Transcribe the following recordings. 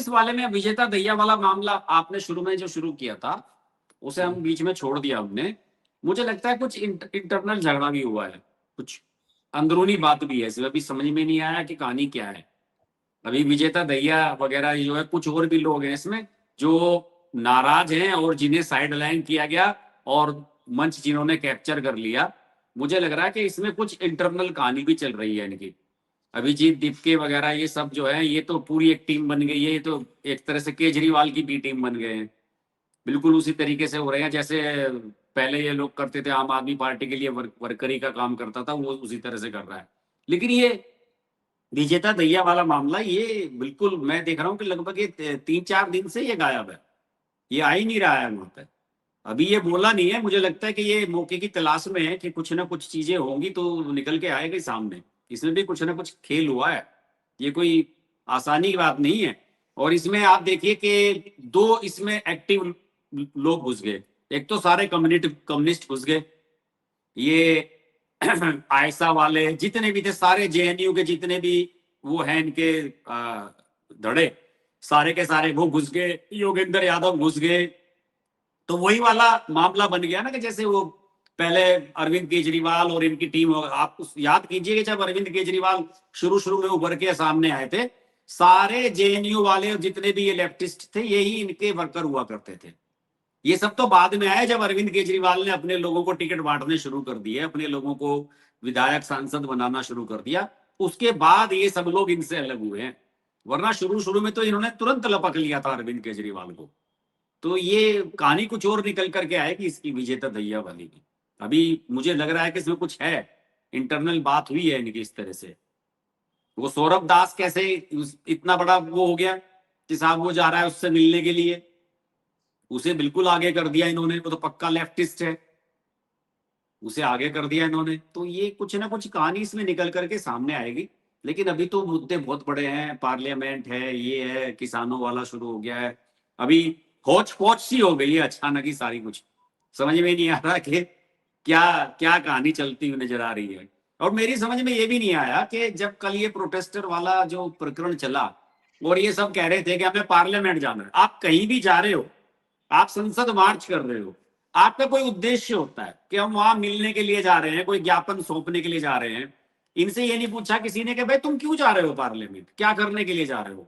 इस वाले में विजेता दहिया वाला मामला आपने शुरू में जो शुरू किया था, उसे हम बीच में छोड़ दिया हमने। मुझे लगता है कुछ इंटरनल झगड़ा भी हुआ है, कुछ अंदरूनी बात भी है, इसमें अभी समझ में नहीं आया कि कहानी क्या है। अभी विजेता दहिया वगैरह जो है, कुछ और भी लोग हैं इसमें जो नाराज हैं और जिन्हें साइड लाइन किया गया और मंच जिन्होंने कैप्चर कर लिया। मुझे लग रहा है कि इसमें कुछ इंटरनल कहानी भी चल रही है इनकी। अभिजीत दीपके वगैरह ये सब जो है, ये तो पूरी एक टीम बन गई है। ये तो एक तरह से केजरीवाल की बी टीम बन गए हैं। बिल्कुल उसी तरीके से हो रहे हैं जैसे पहले ये लोग करते थे। आम आदमी पार्टी के लिए वर्करी का काम करता था, वो उसी तरह से कर रहा है। लेकिन ये विजेता दहिया वाला मामला, ये बिल्कुल मैं देख रहा हूँ कि लगभग ये 3-4 दिन से ये गायब है। ये आ ही नहीं रहा है वहां पे। अभी ये बोला नहीं है। मुझे लगता है कि ये मौके की तलाश में है कि कुछ ना कुछ चीजें होंगी तो निकल के आएगा ही सामने। इसमें भी कुछ ना कुछ खेल हुआ है। ये कोई आसानी की बात नहीं है। और इसमें आप देखिए कि 2 इसमें एक्टिव लोग घुस गए। एक तो सारे कम्युनिस्ट घुस गए। ये आयशा वाले जितने भी थे, सारे जेएनयू के जितने भी वो हैं इनके धड़े, सारे के सारे वो घुस गए। योगेंद्र यादव घुस गए। तो वही वाला मामला बन गया ना कि जैसे वो पहले अरविंद केजरीवाल और इनकी टीम, आप याद कीजिए कि जब अरविंद केजरीवाल शुरू शुरू में उभर के सामने आए थे, सारे जेएनयू वाले और जितने भी ये लेफ्टिस्ट थे, यही इनके वर्कर हुआ करते थे। ये सब तो बाद में आया जब अरविंद केजरीवाल ने अपने लोगों को टिकट बांटने शुरू कर दिए, अपने लोगों को विधायक सांसद बनाना शुरू कर दिया। उसके बाद ये सब लोग इनसे अलग हुए हैं। वरना शुरू शुरू में तो इन्होंने तुरंत लपक लिया था अरविंद केजरीवाल को। तो ये कहानी कुछ और निकल करके आएगी इसकी विजेता दहिया वाली की। अभी मुझे लग रहा है कि इसमें कुछ है, इंटरनल बात हुई है इनकी इस तरह से। वो सौरभ दास कैसे इतना बड़ा वो हो गया कि साहब वो जा रहा है उससे मिलने के लिए, उसे बिल्कुल आगे कर दिया इन्होंने। वो तो पक्का लेफ्टिस्ट है, उसे आगे कर दिया इन्होंने। तो ये कुछ ना कुछ कहानी इसमें निकल करके सामने आएगी। लेकिन अभी तो मुद्दे बहुत बड़े हैं, पार्लियामेंट है, ये है, किसानों वाला शुरू हो गया है। अभी होच पोच सी हो गई है अचानक ही सारी। कुछ समझ में नहीं आ रहा कि क्या क्या कहानी चलती हुई नजर आ रही है। और मेरी समझ में ये भी नहीं आया कि जब कल ये प्रोटेस्टर वाला जो प्रकरण चला और ये सब कह रहे थे कि हमें पार्लियामेंट जाना है। आप कहीं भी जा रहे हो, आप संसद मार्च कर रहे हो, आपका कोई उद्देश्य होता है कि हम वहां मिलने के लिए जा रहे हैं, कोई ज्ञापन सौंपने के लिए जा रहे हैं। इनसे ये नहीं पूछा किसी ने कि भाई तुम क्यों जा रहे हो पार्लियामेंट, क्या करने के लिए जा रहे हो।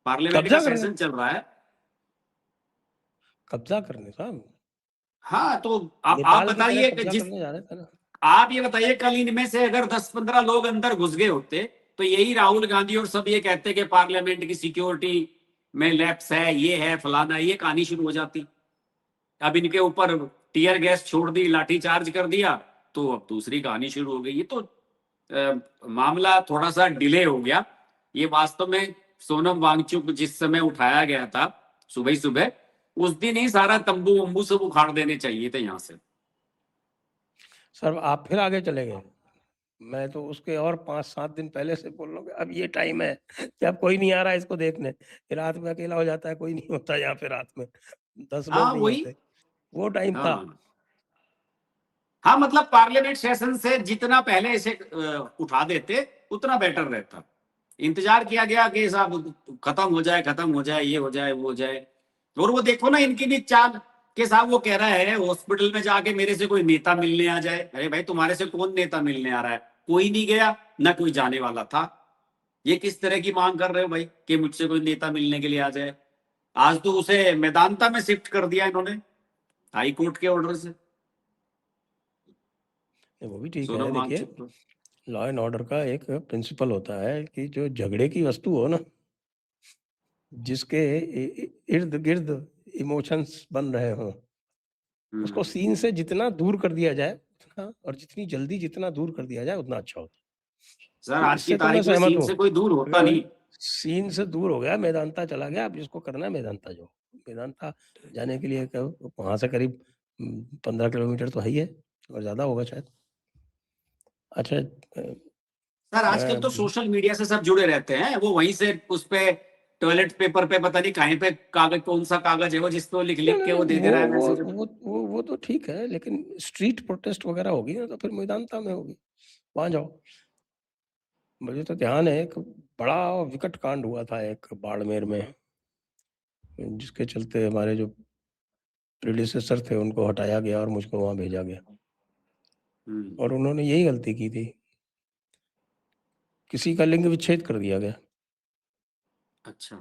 पार्लियामेंट का कब्जा करने, सेशन चल रहा है। कब्जा करने साहब, हाँ, तो आप नेपाल की तरह बताइए कि कब्जा जिस करने जा रहे थे ना। आप ये बताइए कल इनमें से अगर 10-15 लोग अंदर घुस गए होते तो यही राहुल गांधी और सब ये कहते कि पार्लियामेंट की सिक्योरिटी में लैप्स है, ये है, फलाना, ये कहानी शुरू हो जाती। अब इनके ऊपर टीयर गैस छोड़ दी, लाठी चार्ज कर दिया, तो अब दूसरी कहानी शुरू हो गई। ये तो मामला थोड़ा सा डिले हो गया। ये वास्तव में सोनम वांगचुक जिस समय उठाया गया था सुबह सुबह, उस दिन ही सारा तंबू वंबू सब उखाड़ देने चाहिए थे यहाँ से। सर आप फिर आगे चले गए। मैं तो उसके और 5-7 दिन पहले से बोल रहा हूँ अब ये टाइम है कि अब कोई नहीं आ रहा है इसको देखने। रात में अकेला हो जाता है, कोई नहीं होता यहाँ पे रात में, 10 लोग हाँ नहीं वही। होते, वो टाइम था। हाँ हाँ, मतलब पार्लियामेंट सेशन से जितना पहले इसे उठा देते उतना बेटर रहता। इंतजार किया गया कि साहब खत्म हो जाए, खत्म हो जाए, ये हो जाए, वो हो जाए। और वो देखो ना इनकी भी चाल के साहब, वो कह रहा है हॉस्पिटल में जाके मेरे से कोई नेता मिलने आ जाए। अरे भाई तुम्हारे से कौन नेता मिलने आ रहा है? कोई नहीं गया, ना कोई जाने वाला था। ये किस तरह की मांग कर रहे हो भाई कि मुझसे कोई नेता मिलने के लिए आ जाए? आज तो उसे मैदानता में शिफ्ट कर दिया इन्होंने हाई कोर्ट के ऑर्डर से, वो भी ठीक है। सोनम देखिए वांगचुक को। लॉ एंड ऑर्डर का एक प्रिंसिपल होता है कि जो झगड़े की वस्तु हो ना, जिसके इर्द गिर्द इमोशंस बन रहे हो, उसको सीन से जितना दूर कर दिया जाए उतना, और जितनी जल्दी जितना दूर कर दिया जाए उतना अच्छा होता सर है। आज की इससे तो मैं तारीख में सहमत सीन हूँ। से कोई दूर होता अगर नहीं। सीन से दूर हो गया, मेदांता चला गया, अब जिसको करना है मेदांता जाओ। मेदांता जाने के लिए वहां से करीब 15 किलोमीटर तो है ही है, और ज्यादा होगा शायद। अच्छा सर आजकल तो मैं सोशल मीडिया से सब जुड़े रहते हैं। वो वहीं से उस पे टॉयलेट पेपर पे पता नहीं कहीं पे कागज, कौन सा कागज है वो जिसको लिख नहीं लिख नहीं के वो नहीं, दे दे रहा है मैसेज। वो तो ठीक है, लेकिन स्ट्रीट प्रोटेस्ट वगैरह होगी ना तो फिर मेदांता में होगी, वहां जाओ। मुझे तो ध्यान है एक बड़ा विकट कांड हुआ था एक बाड़मेर में, जिसके चलते हमारे जो प्रीडिसेसर थे उनको हटाया गया और मुझको वहाँ भेजा गया। और उन्होंने यही गलती की थी, किसी का लिंग विच्छेद कर दिया गया, अच्छा।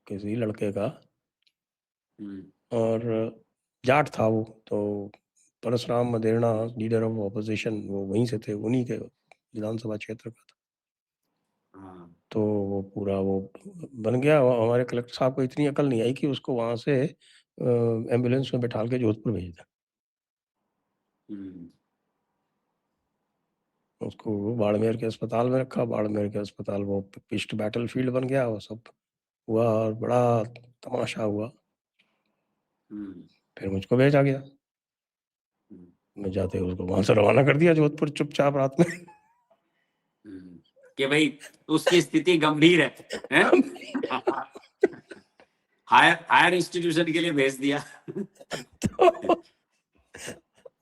किसी लड़के का, हम्म। और जाट था वो, तो Parasram Maderna, leader of opposition, वो वहीं से थे, उन्हीं के विधानसभा क्षेत्र का था। हाँ। तो वो पूरा वो बन गया। हमारे कलेक्टर साहब को इतनी अकल नहीं आई कि उसको वहाँ से एम्बुलेंस में बैठाल के जोधपुर भेज दिया। हम्म। उसको बाड़मेर के अस्पताल में रखा, बाड़मेर के अस्पताल वो पिस्ट बैटल फील्ड बन गया, वो सब हुआ और बड़ा तमाशा हुआ। हम्म। फिर मुझको भेजा गया, मैं जाते ही उसको वहां से रवाना कर दिया जोधपुर चुपचाप रात में। कि भाई उसकी स्थिति गंभीर है? हायर इंस्टीट्यूशन के लिए भेज दिया।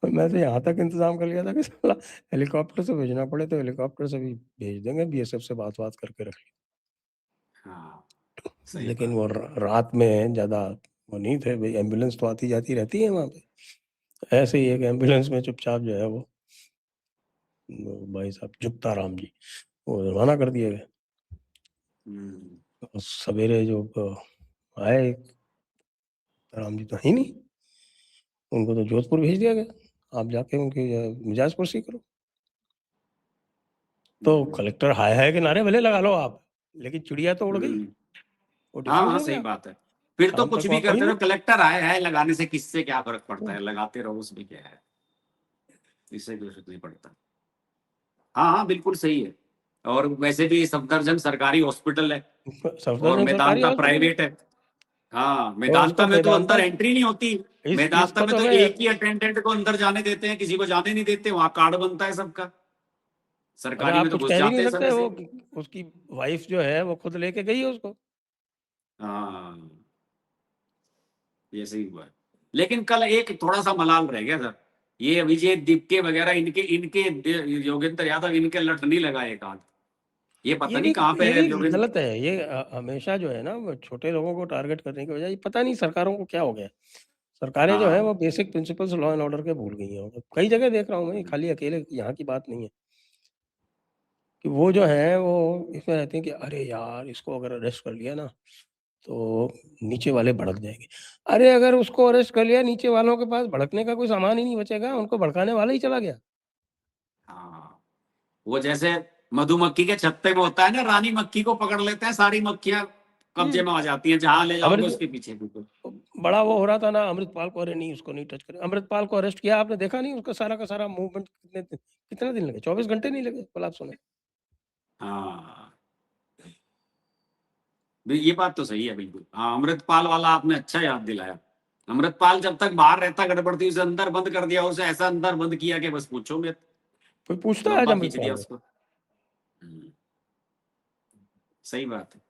तो मैं तो यहाँ तक इंतजाम कर लिया था कि साला हेलीकॉप्टर से भेजना पड़े तो हेलीकॉप्टर से भी भेज देंगे, बीएसएफ से बात करके रख हाँ, ली। सही लेकिन बात। वो रात में ज्यादा वो नहीं थे भाई, एम्बुलेंस तो आती जाती रहती है वहाँ पे। ऐसे ही एक एम्बुलेंस में चुपचाप जो है वो भाई साहब जुगता राम जी वो रवाना कर दिए गए। और सवेरे जो आए, राम जी तो है ही नहीं, उनको तो जोधपुर भेज दिया गया, आप जाके उनकी मिजाज पुरसी करो। तो कलेक्टर हाय हाय के नारे भले लगा लो आप, लेकिन चिड़िया तो उड़ गई, वो हाँ डिफ्यूज हाँ, हो सही गया, बात है। फिर तो शाम कुछ तक भी वहाँ कोई करते रहो, नहीं। कलेक्टर आए है लगाने से किससे क्या फर्क पड़ता है, लगाते रहो, उसमें क्या है, इससे कोई फर्क नहीं पड़ता। हाँ हाँ, बिल्कुल सही है। और वैसे भी सफदरजंग सरकारी हॉस्पिटल है और सफदरजंग सरकारी मेदांता हॉस्पिटल है, प्राइवेट है। हाँ, और इसको मेदांता में तो मेदांता, अंदर एंट्री नहीं होती। मेदांता इसको में तो तो हमें, एक ही अटेंडेंट को अंदर जाने देते हैं, किसी को जाने नहीं देते, वहां कार्ड बनता है सबका। अरे सरकारी में आप तो कुछ घुस कह भी जाते नहीं हैं सकते, समय से। वो उसकी वाइफ जो है वो खुद लेके गई है उसको। हाँ, ये सही हुआ है। लेकिन कल एक थोड़ा सा मलाल रह गया सर, ये विजय दीप्के वगैरह इनके इनके योगेंद्र यादव इनके लट नहीं लगा एक आध, ये पता नहीं कहाँ पे ये है भी योगेंद्र। गलत है, ये हमेशा जो है ना वो छोटे लोगों को टारगेट करने के बजाय, पता नहीं सरकारों को क्या हो गया, सरकारें जो है वो हाँ basic principles law and order के भूल गई हैं। कई जगह देख रहा हूँ मैं, खाली अकेले यहाँ की बात नहीं है, कि वो जो है वो इसमें रहते हैं कि अरे यार इसको अगर अरेस्ट कर लिया ना तो नीचे वाले भड़क जाएंगे। अरे अगर उसको अरेस्ट कर लिया, नीचे वालों के पास भड़कने का कोई सामान ही नहीं बचेगा, उनको भड़काने वाला ही चला गया। हाँ, वो जैसे मधुमक्खी के छत्ते में होता है ना, रानी मक्खी को पकड़ लेते हैं, सारी मक्खियां कब्जे हम्म। में आ जाती हैं, जहां ले जाओगे अमृत उसके पीछे बिल्कुल। बड़ा वो हो रहा था ना अमृतपाल को, अरे नहीं उसको नहीं टच करें, अमृतपाल को अरेस्ट किया, आपने देखा नहीं उसका सारा का सारा मूवमेंट, कितने दिन लगे, 24 घंटे नहीं लगे, कल आप सुने। हाँ, ये बात तो सही है बिल्कुल। हाँ, अमृतपाल वाला आपने अच्छा याद दिलाया। अमृतपाल जब तक बाहर रहता गड़बड़ थी, उसे अंदर बंद कर दिया, उसे ऐसा अंदर बंद किया कि बस पूछो मत, कोई पूछता है आज लंबा खींच दिया अमृतपाल को? उसको। सही बात है।